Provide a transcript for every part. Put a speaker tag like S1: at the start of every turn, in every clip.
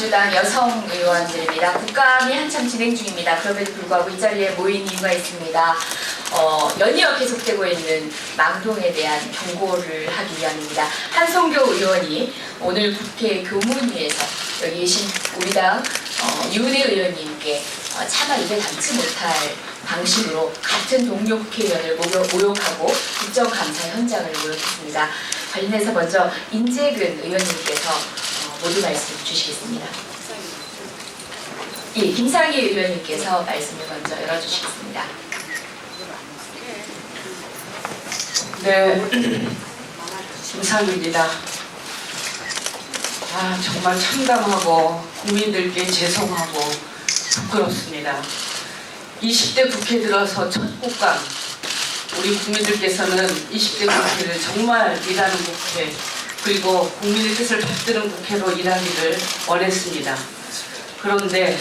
S1: 더불어민주당 여성 의원들입니다. 국감이 한참 진행 중입니다. 그럼에도 불구하고 이 자리에 모인 이유가 있습니다. 연이어 계속되고 있는 망동에 대한 경고를 하기 위함입니다. 한송교 의원이 오늘 국회 교문위에서 여기 계신 우리 당 유은혜 의원님께 차마 입에 담지 못할 방식으로 같은 동료 국회의원을 모욕하고 국정감사 현장을 모욕했습니다. 관련해서 먼저 인재근 의원님께서 모두 말씀 주시겠습니다. 예, 김상희 의원님께서 말씀을 먼저 열어주시겠습니다.
S2: 네, 김상희입니다. 정말 참담하고 국민들께 죄송하고 부끄럽습니다. 20대 국회 들어서 첫 국감, 우리 국민들께서는 20대 국회를 정말 일하는 국회, 그리고 국민의 뜻을 받드는 국회로 일하기를 원했습니다. 그런데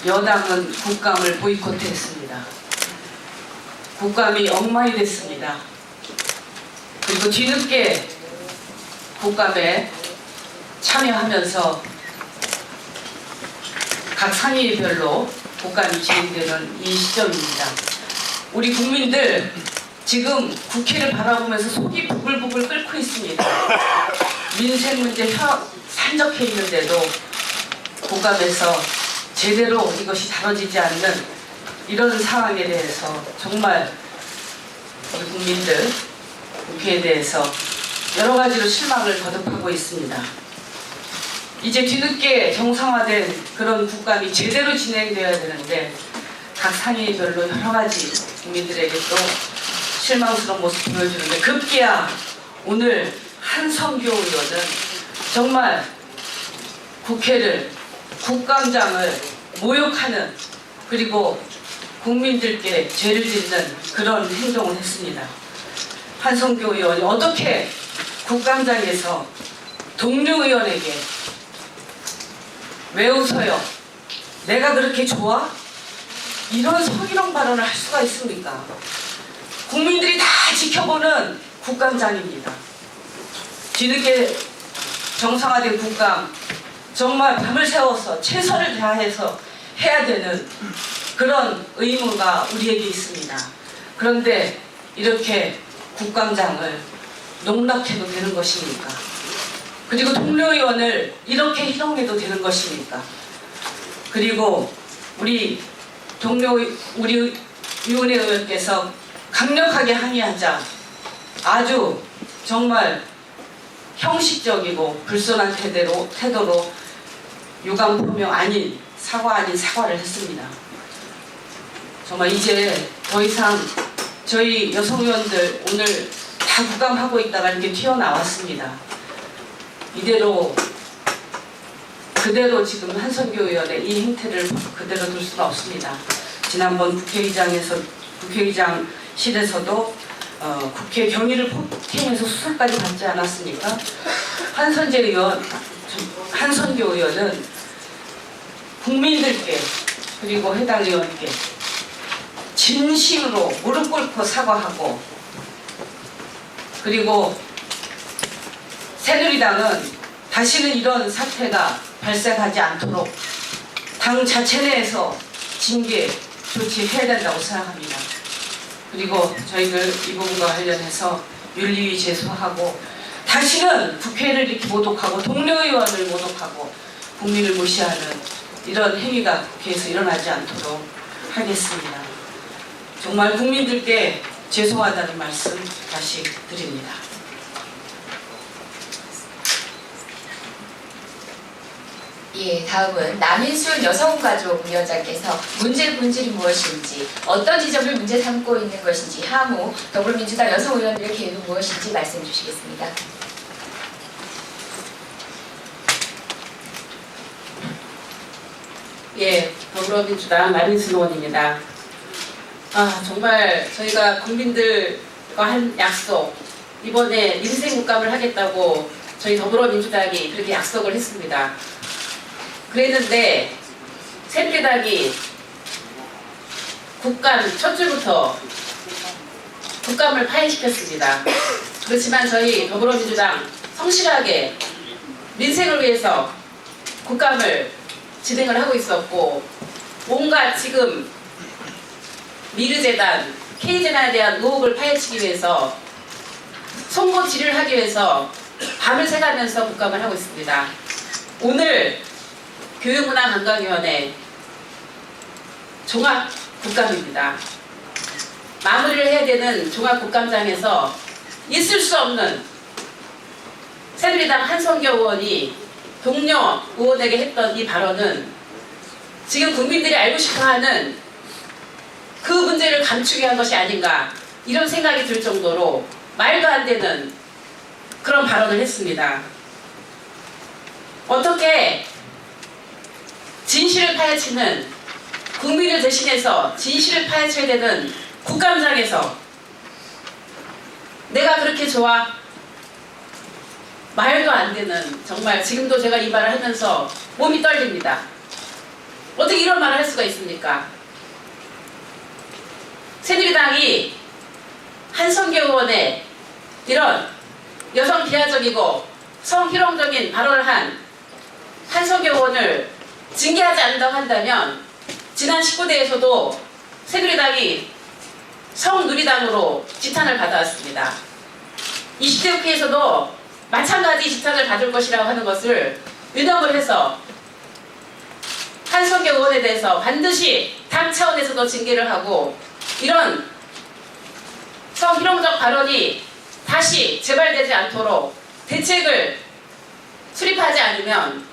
S2: 여당은 국감을 보이콧했습니다. 국감이 엉망이 됐습니다. 그리고 뒤늦게 국감에 참여하면서 각 상임위별로 국감이 진행되는 이 시점입니다. 우리 국민들 지금 국회를 바라보면서 속이 부글부글 끓고 있습니다. 민생 문제 산적해 있는데도 국감에서 제대로 이것이 다뤄지지 않는 이런 상황에 대해서 정말 우리 국민들 국회에 대해서 여러 가지로 실망을 거듭하고 있습니다. 이제 뒤늦게 정상화된 그런 국감이 제대로 진행되어야 되는데 각 상임위별로 여러 가지 국민들에게 또 실망스러운 모습을 보여주는데 급기야 오늘 한성교 의원은 정말 국회를, 국감장을 모욕하는, 그리고 국민들께 죄를 짓는 그런 행동을 했습니다. 한성교 의원이 어떻게 국감장에서 동료 의원에게 왜 웃어요? 내가 그렇게 좋아? 이런 성희롱 발언을 할 수가 있습니까? 국민들이 다 지켜보는 국감장입니다. 뒤늦게 정상화된 국감, 정말 밤을 새워서 최선을 다해서 해야 되는 그런 의무가 우리에게 있습니다. 그런데 이렇게 국감장을 농락해도 되는 것입니까? 그리고 동료 의원을 이렇게 희롱해도 되는 것입니까? 그리고 우리 유은혜 의원께서 강력하게 항의하자 아주 정말 형식적이고 불손한 태도로 유감 표명 아닌 사과를 했습니다. 정말 이제 더 이상 저희 여성 의원들 오늘 다 국감하고 있다가 이렇게 튀어나왔습니다. 이대로 그대로 지금 한성교 의원의 이 행태를 그대로 둘 수가 없습니다. 지난번 국회의장실에서도 국회 경위를 폭행해서 수사까지 받지 않았습니까? 한선교 의원은 국민들께 그리고 해당 의원께 진심으로 무릎 꿇고 사과하고, 그리고 새누리당은 다시는 이런 사태가 발생하지 않도록 당 자체 내에서 징계 조치해야 된다고 생각합니다. 그리고 저희들 이 부분과 관련해서 윤리위 제소하고 다시는 국회를 이렇게 모독하고 동료 의원을 모독하고 국민을 무시하는 이런 행위가 국회에서 일어나지 않도록 하겠습니다. 정말 국민들께 죄송하다는 말씀 다시 드립니다.
S1: 예, 다음은 남인순 여성가족위원장께서 문제의 본질이 무엇인지, 어떤 지점을 문제 삼고 있는 것인지, 향후 더불어민주당 여성 의원들의 계획은 무엇인지 말씀 주시겠습니다.
S3: 예, 더불어민주당 남인순 의원입니다. 정말 저희가 국민들과 한 약속, 이번에 민생국감을 하겠다고 저희 더불어민주당이 그렇게 약속을 했습니다. 그랬는데 새누리당이 국감 첫 줄부터 국감을 파행시켰습니다. 그렇지만 저희 더불어민주당 성실하게 민생을 위해서 국감을 진행을 하고 있었고, 온갖 지금 미르재단, K재단에 대한 의혹을 파헤치기 위해서 송곳질을 하기 위해서 밤을 새가면서 국감을 하고 있습니다. 오늘 교육문화관광위원회 종합국감입니다. 마무리를 해야 되는 종합국감장에서 있을 수 없는 새누리당 한성교 의원이 동료 의원에게 했던 이 발언은 지금 국민들이 알고 싶어하는 그 문제를 감추기 위한 것이 아닌가, 이런 생각이 들 정도로 말도 안 되는 그런 발언을 했습니다. 어떻게 진실을 파헤치는, 국민을 대신해서 진실을 파헤쳐야 되는 국감장에서 내가 그렇게 좋아? 말도 안 되는, 정말 지금도 제가 이 말을 하면서 몸이 떨립니다. 어떻게 이런 말을 할 수가 있습니까? 새누리당이 한성교 의원의 이런 여성 비하적이고 성희롱적인 발언을 한 한성교 의원을 징계하지 않는다고 한다면, 지난 19대에서도 새누리당이 성누리당으로 지탄을 받아왔습니다. 20대 국회에서도 마찬가지 지탄을 받을 것이라고 하는 것을 유념을 해서 한성교 의원에 대해서 반드시 당 차원에서도 징계를 하고, 이런 성희롱적 발언이 다시 재발되지 않도록 대책을 수립하지 않으면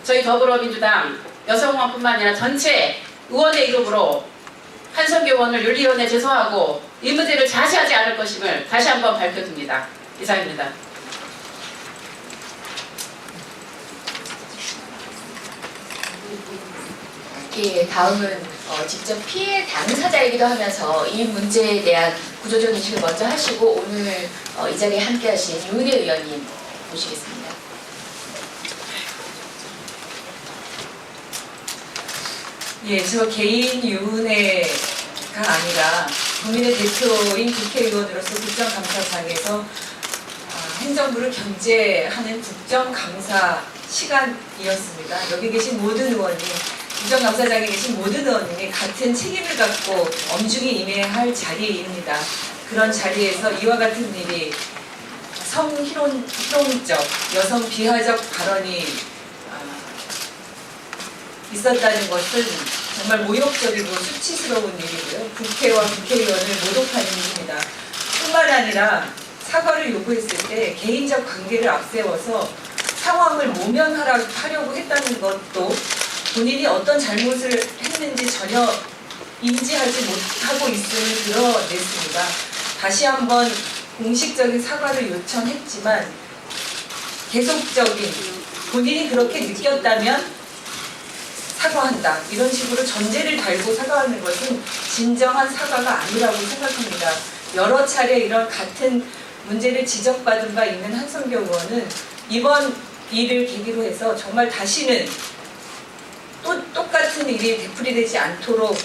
S3: 저희 더불어민주당 여성의원뿐만 아니라 전체 의원의 이름으로 한성교 의원을 윤리위원회에 제소하고 이 문제를 자시하지 않을 것임을 다시 한번 밝혀둡니다. 이상입니다.
S1: 예, 다음은 직접 피해 당사자이기도 하면서 이 문제에 대한 구조적 인식을 먼저 하시고 오늘 이 자리에 함께하신 유은혜 의원님 모시겠습니다.
S4: 예, 저 개인 유은혜가 아니라 국민의 대표인 국회의원으로서 국정감사장에서 행정부를 견제하는 국정감사 시간이었습니다. 여기 계신 모든 의원님, 국정감사장에 계신 모든 의원님이 같은 책임을 갖고 엄중히 임해야 할 자리입니다. 그런 자리에서 이와 같은 일이 성희롱적, 여성 비하적 발언이 있었다는 것은 정말 모욕적이고 수치스러운 일이고요. 국회와 국회의원을 모독하는 일입니다. 뿐만 아니라 사과를 요구했을 때 개인적 관계를 앞세워서 상황을 모면하려고 했다는 것도 본인이 어떤 잘못을 했는지 전혀 인지하지 못하고 있음을 드러냈습니다. 다시 한번 공식적인 사과를 요청했지만 계속적인, 본인이 그렇게 느꼈다면 사과한다, 이런 식으로 전제를 달고 사과하는 것은 진정한 사과가 아니라고 생각합니다. 여러 차례 이런 같은 문제를 지적받은 바 있는 한성교 의원은 이번 일을 계기로 해서 정말 다시는 또 똑같은 일이 되풀이되지 않도록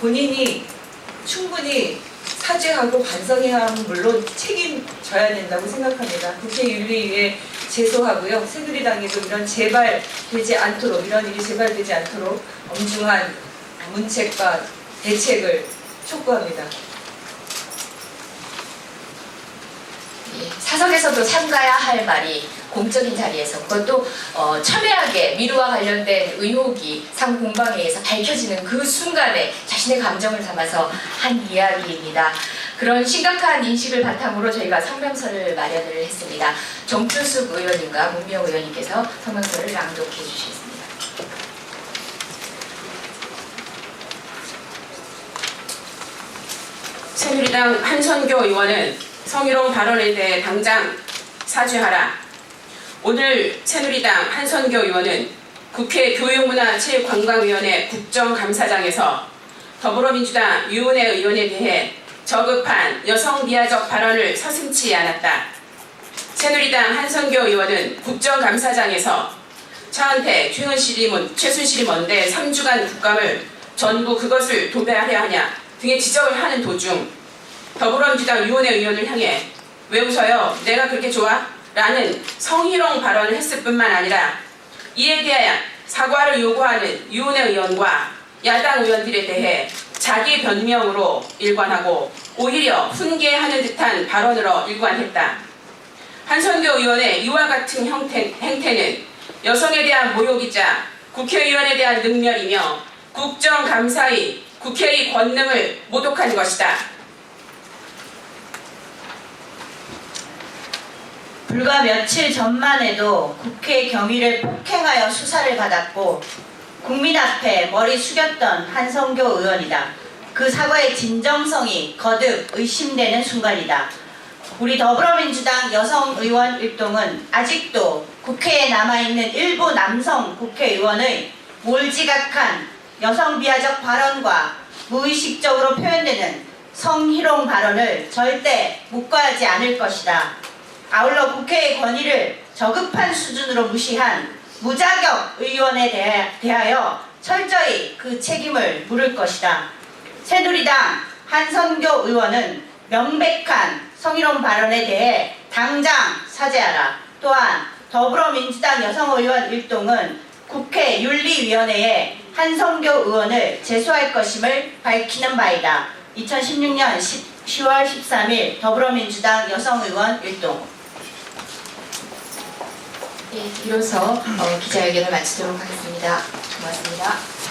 S4: 본인이 충분히 사죄하고 반성해야 하면 물론 책임져야 된다고 생각합니다. 국회윤리위에 제소하고요. 새누리당에도 이런 재발되지 않도록, 이런 일이 재발되지 않도록 엄중한 문책과 대책을 촉구합니다.
S1: 예, 사석에서도 삼가야 할 말이 공적인 자리에서, 그것도 첨예하게 미르와 관련된 의혹이 상공방회에서 밝혀지는 그 순간에 자신의 감정을 담아서 한 이야기입니다. 그런 심각한 인식을 바탕으로 저희가 성명서를 마련을 했습니다. 정준숙 의원님과 문미영 의원님께서 성명서를 낭독해 주시겠습니다.
S3: 새누리당 한성교 의원은 성희롱 발언에 대해 당장 사죄하라. 오늘 새누리당 한성교 의원은 국회 교육문화체육관광위원회 국정감사장에서 더불어민주당 유은혜 의원에 대해 저급한 여성 비하적 발언을 서슴지 않았다. 새누리당 한성교 의원은 국정감사장에서 차은택, 최순실이 뭔데 3주간 국감을 전부 그것을 도배하려 하냐 등의 지적을 하는 도중 더불어민주당 유은혜 의원을 향해 왜 웃어요? 내가 그렇게 좋아? 라는 성희롱 발언을 했을 뿐만 아니라 이에 대하여 사과를 요구하는 유은혜 의원과 야당 의원들에 대해 자기 변명으로 일관하고 오히려 훈계하는 듯한 발언으로 일관했다. 한선교 의원의 이와 같은 행태는 여성에 대한 모욕이자 국회의원에 대한 능멸이며 국정감사의 국회의 권능을 모독한 것이다.
S5: 불과 며칠 전만 해도 국회 경위를 폭행하여 수사를 받았고 국민 앞에 머리 숙였던 한성교 의원이다. 그 사과의 진정성이 거듭 의심되는 순간이다. 우리 더불어민주당 여성 의원 일동은 아직도 국회에 남아있는 일부 남성 국회의원의 몰지각한 여성 비하적 발언과 무의식적으로 표현되는 성희롱 발언을 절대 묵과하지 않을 것이다. 아울러 국회의 권위를 저급한 수준으로 무시한 무자격 의원에 대하여 철저히 그 책임을 물을 것이다. 새누리당 한선교 의원은 명백한 성희롱 발언에 대해 당장 사죄하라. 또한 더불어민주당 여성의원 일동은 국회 윤리위원회에 한선교 의원을 제소할 것임을 밝히는 바이다. 2016년 10월 13일 더불어민주당 여성의원 일동.
S1: 예, 이로써 기자회견을 마치도록 하겠습니다. 고맙습니다.